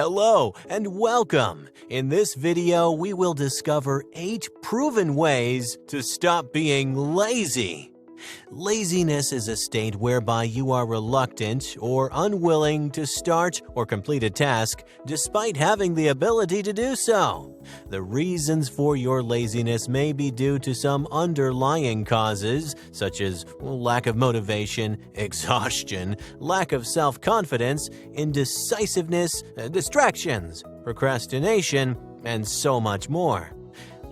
Hello and welcome! In this video, we will discover 8 proven ways to stop being lazy. Laziness is a state whereby you are reluctant or unwilling to start or complete a task despite having the ability to do so. The reasons for your laziness may be due to some underlying causes, such as lack of motivation, exhaustion, lack of self-confidence, indecisiveness, distractions, procrastination, and so much more.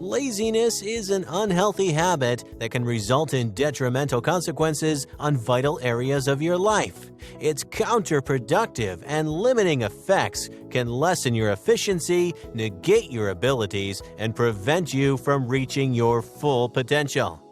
Laziness is an unhealthy habit that can result in detrimental consequences on vital areas of your life. Its counterproductive and limiting effects can lessen your efficiency, negate your abilities, and prevent you from reaching your full potential.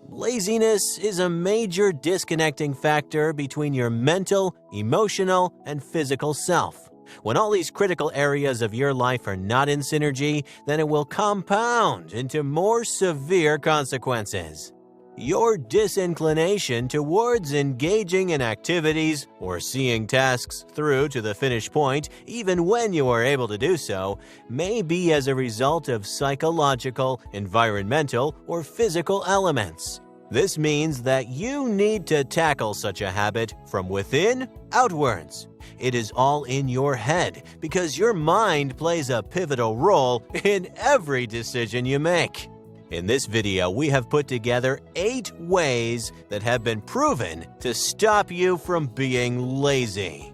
Laziness is a major disconnecting factor between your mental, emotional, and physical self. When all these critical areas of your life are not in synergy, then it will compound into more severe consequences. Your disinclination towards engaging in activities or seeing tasks through to the finish point, even when you are able to do so, may be as a result of psychological, environmental, or physical elements. This means that you need to tackle such a habit from within outwards. It is all in your head because your mind plays a pivotal role in every decision you make. In this video, we have put together 8 ways that have been proven to stop you from being lazy.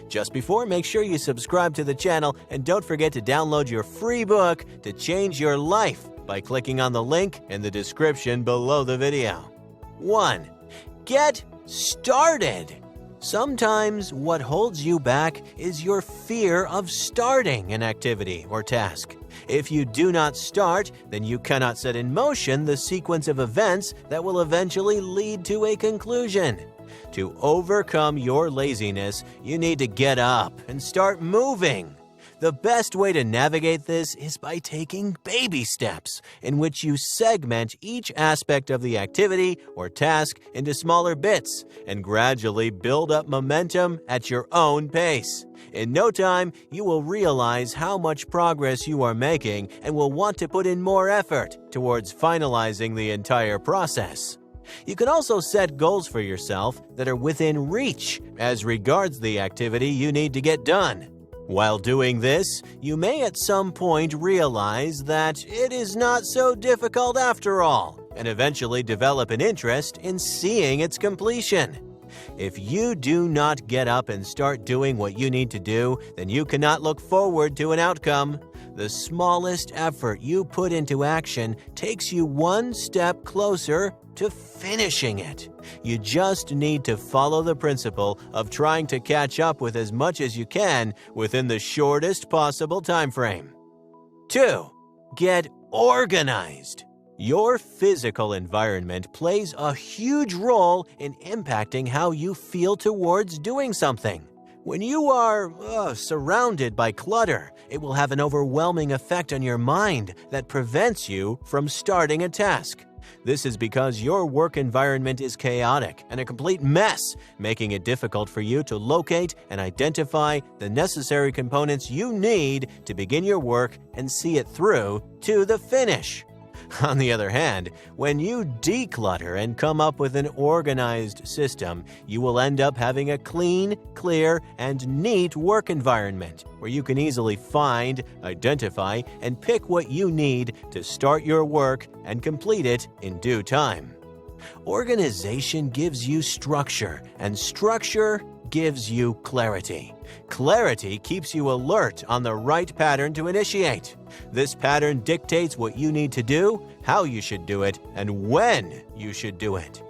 Just before, make sure you subscribe to the channel and don't forget to download your free book to change your life by clicking on the link in the description below the video. 1. Get started. Sometimes what holds you back is your fear of starting an activity or task. If you do not start, then you cannot set in motion the sequence of events that will eventually lead to a conclusion. To overcome your laziness, you need to get up and start moving. The best way to navigate this is by taking baby steps, in which you segment each aspect of the activity or task into smaller bits and gradually build up momentum at your own pace. In no time, you will realize how much progress you are making and will want to put in more effort towards finalizing the entire process. You can also set goals for yourself that are within reach as regards the activity you need to get done. While doing this, you may at some point realize that it is not so difficult after all, and eventually develop an interest in seeing its completion. If you do not get up and start doing what you need to do, then you cannot look forward to an outcome. The smallest effort you put into action takes you one step closer to finishing it. You just need to follow the principle of trying to catch up with as much as you can within the shortest possible time frame. 2. Get organized. Your physical environment plays a huge role in impacting how you feel towards doing something. When you are surrounded by clutter, it will have an overwhelming effect on your mind that prevents you from starting a task. This is because your work environment is chaotic and a complete mess, making it difficult for you to locate and identify the necessary components you need to begin your work and see it through to the finish. On the other hand, when you declutter and come up with an organized system, you will end up having a clean, clear, and neat work environment where you can easily find, identify, and pick what you need to start your work and complete it in due time. Organization gives you structure, and structure gives you clarity. Clarity keeps you alert on the right pattern to initiate. This pattern dictates what you need to do, how you should do it, and when you should do it.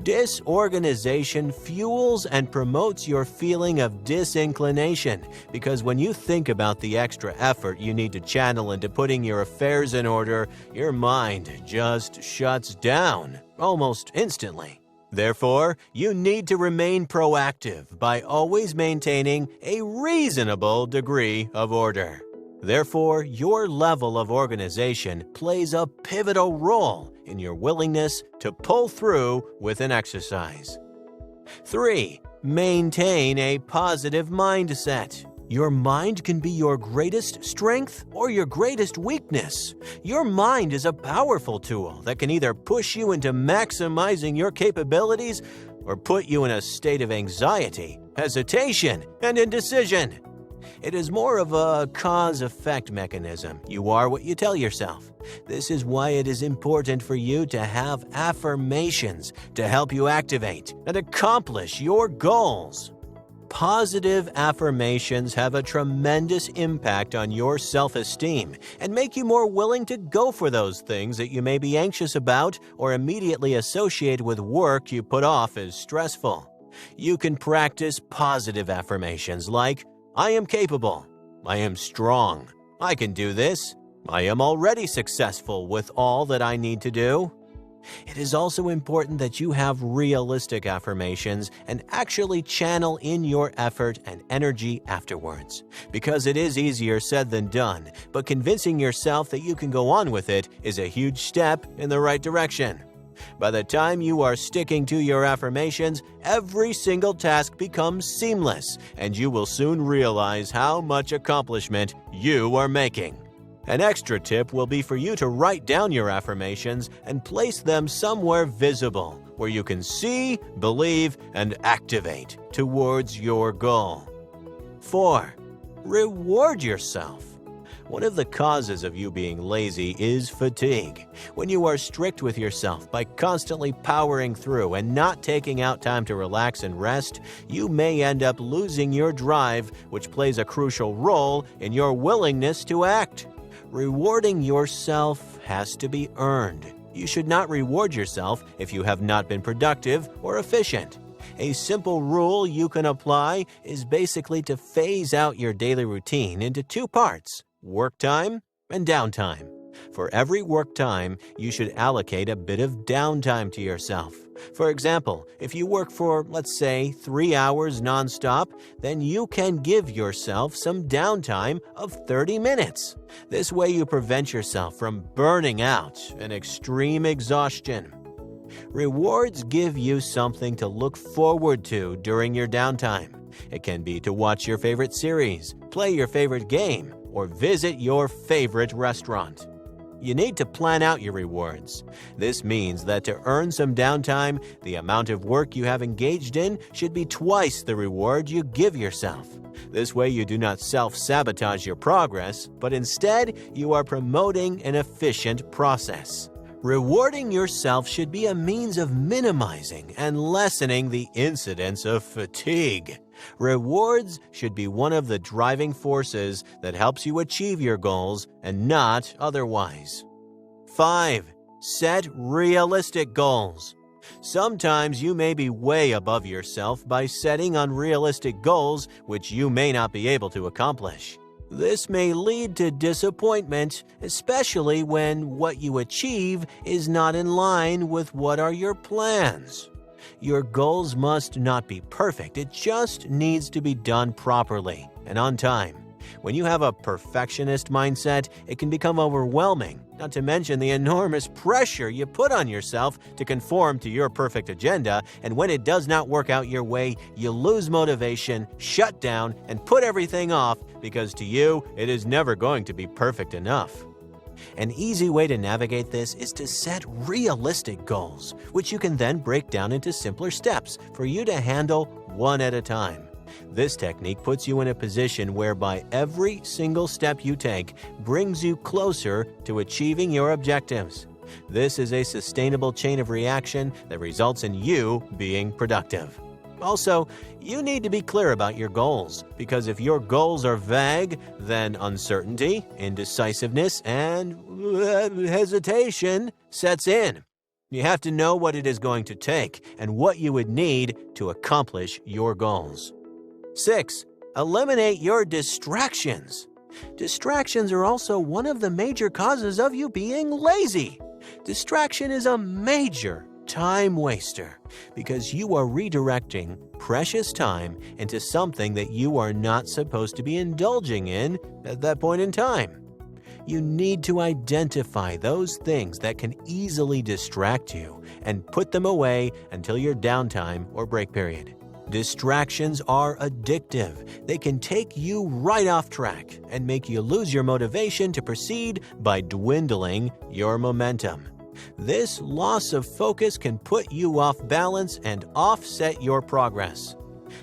Disorganization fuels and promotes your feeling of disinclination because when you think about the extra effort you need to channel into putting your affairs in order, your mind just shuts down almost instantly. Therefore, you need to remain proactive by always maintaining a reasonable degree of order. Therefore, your level of organization plays a pivotal role in your willingness to pull through with an exercise. 3. Maintain a positive mindset. Your mind can be your greatest strength or your greatest weakness. Your mind is a powerful tool that can either push you into maximizing your capabilities or put you in a state of anxiety, hesitation, and indecision. It is more of a cause-effect mechanism. You are what you tell yourself. This is why it is important for you to have affirmations to help you activate and accomplish your goals. Positive affirmations have a tremendous impact on your self-esteem and make you more willing to go for those things that you may be anxious about or immediately associate with work you put off as stressful. You can practice positive affirmations like, I am capable, I am strong, I can do this, I am already successful with all that I need to do. It is also important that you have realistic affirmations and actually channel in your effort and energy afterwards, because it is easier said than done, but convincing yourself that you can go on with it is a huge step in the right direction. By the time you are sticking to your affirmations, every single task becomes seamless, and you will soon realize how much accomplishment you are making. An extra tip will be for you to write down your affirmations and place them somewhere visible where you can see, believe, and activate towards your goal. 4. Reward yourself. One of the causes of you being lazy is fatigue. When you are strict with yourself by constantly powering through and not taking out time to relax and rest, you may end up losing your drive, which plays a crucial role in your willingness to act. Rewarding yourself has to be earned. You should not reward yourself if you have not been productive or efficient. A simple rule you can apply is basically to phase out your daily routine into 2 parts: work time and downtime. For every work time, you should allocate a bit of downtime to yourself. For example, if you work for, let's say, 3 hours nonstop, then you can give yourself some downtime of 30 minutes. This way you prevent yourself from burning out and extreme exhaustion. Rewards give you something to look forward to during your downtime. It can be to watch your favorite series, play your favorite game, or visit your favorite restaurant. You need to plan out your rewards. This means that to earn some downtime, the amount of work you have engaged in should be twice the reward you give yourself. This way you do not self-sabotage your progress, but instead you are promoting an efficient process. Rewarding yourself should be a means of minimizing and lessening the incidence of fatigue. Rewards should be one of the driving forces that helps you achieve your goals and not otherwise. 5. Set realistic goals. Sometimes you may be way above yourself by setting unrealistic goals which you may not be able to accomplish. This may lead to disappointment, especially when what you achieve is not in line with what are your plans. Your goals must not be perfect. It just needs to be done properly and on time. When you have a perfectionist mindset, it can become overwhelming, not to mention the enormous pressure you put on yourself to conform to your perfect agenda, and when it does not work out your way, you lose motivation, shut down, and put everything off because to you, it is never going to be perfect enough. An easy way to navigate this is to set realistic goals, which you can then break down into simpler steps for you to handle one at a time. This technique puts you in a position whereby every single step you take brings you closer to achieving your objectives. This is a sustainable chain of reaction that results in you being productive. Also, you need to be clear about your goals, because if your goals are vague, then uncertainty, indecisiveness, and hesitation sets in. You have to know what it is going to take and what you would need to accomplish your goals. 6. Eliminate your distractions. Distractions are also one of the major causes of you being lazy. Distraction is a major time waster because you are redirecting precious time into something that you are not supposed to be indulging in at that point in time. You need to identify those things that can easily distract you and put them away until your downtime or break period. Distractions are addictive. They can take you right off track and make you lose your motivation to proceed by dwindling your momentum. This loss of focus can put you off balance and offset your progress.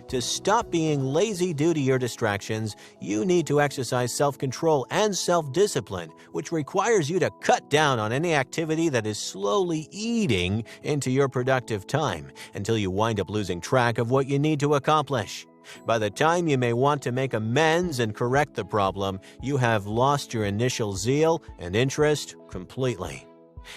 To stop being lazy due to your distractions, you need to exercise self-control and self-discipline, which requires you to cut down on any activity that is slowly eating into your productive time until you wind up losing track of what you need to accomplish. By the time you may want to make amends and correct the problem, you have lost your initial zeal and interest completely.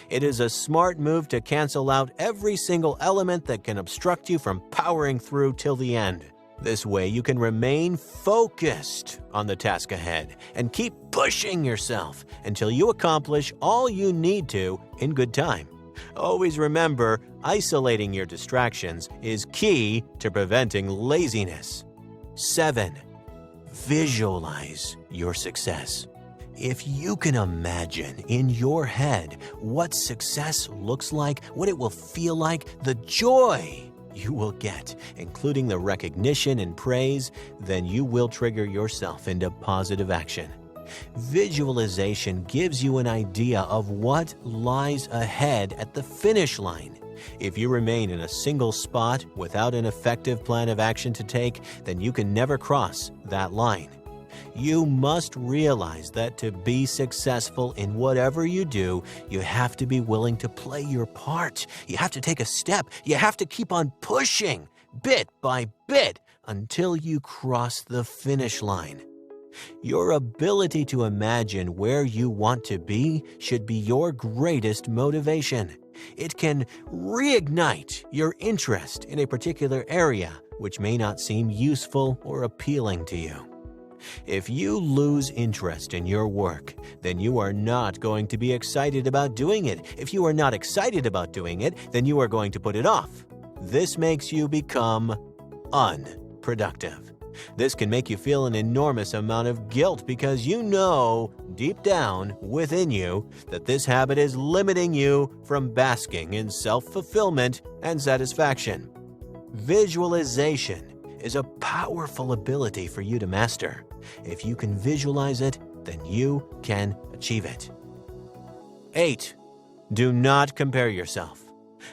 It is a smart move to cancel out every single element that can obstruct you from powering through till the end. This way you can remain focused on the task ahead and keep pushing yourself until you accomplish all you need to in good time. Always remember, isolating your distractions is key to preventing laziness. 7. Visualize your success. If you can imagine in your head what success looks like, what it will feel like, the joy you will get, including the recognition and praise, then you will trigger yourself into positive action. Visualization gives you an idea of what lies ahead at the finish line. If you remain in a single spot without an effective plan of action to take, then you can never cross that line. You must realize that to be successful in whatever you do, you have to be willing to play your part. You have to take a step. You have to keep on pushing, bit by bit, until you cross the finish line. Your ability to imagine where you want to be should be your greatest motivation. It can reignite your interest in a particular area, which may not seem useful or appealing to you. If you lose interest in your work, then you are not going to be excited about doing it. If you are not excited about doing it, then you are going to put it off. This makes you become unproductive. This can make you feel an enormous amount of guilt because you know, deep down within you, that this habit is limiting you from basking in self-fulfillment and satisfaction. Visualization is a powerful ability for you to master. If you can visualize it, then you can achieve it. 8. Do not compare yourself.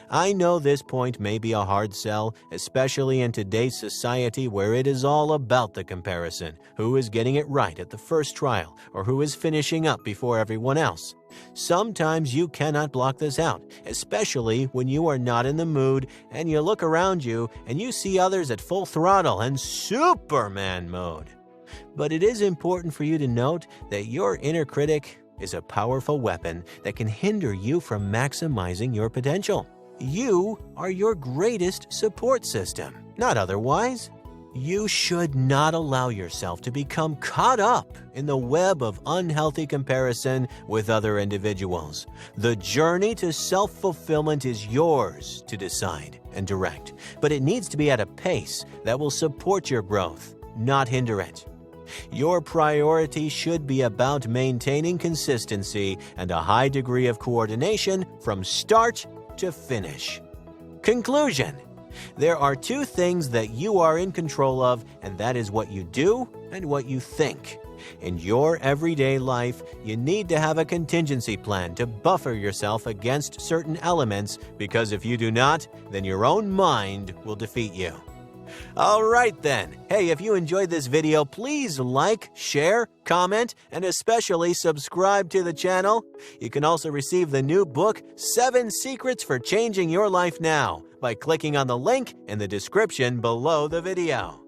I know this point may be a hard sell, especially in today's society where it is all about the comparison, who is getting it right at the first trial, or who is finishing up before everyone else. Sometimes you cannot block this out, especially when you are not in the mood and you look around you and you see others at full throttle and Superman mode. But it is important for you to note that your inner critic is a powerful weapon that can hinder you from maximizing your potential. You are your greatest support system, not otherwise. You should not allow yourself to become caught up in the web of unhealthy comparison with other individuals. The journey to self-fulfillment is yours to decide and direct, but it needs to be at a pace that will support your growth, not hinder it. Your priority should be about maintaining consistency and a high degree of coordination from start to finish. Conclusion: there are two things that you are in control of, and that is what you do and what you think. In your everyday life, you need to have a contingency plan to buffer yourself against certain elements, because if you do not, then your own mind will defeat you. All right then. Hey, if you enjoyed this video, please like, share, comment, and especially subscribe to the channel. You can also receive the new book, 7 Secrets for Changing Your Life Now, by clicking on the link in the description below the video.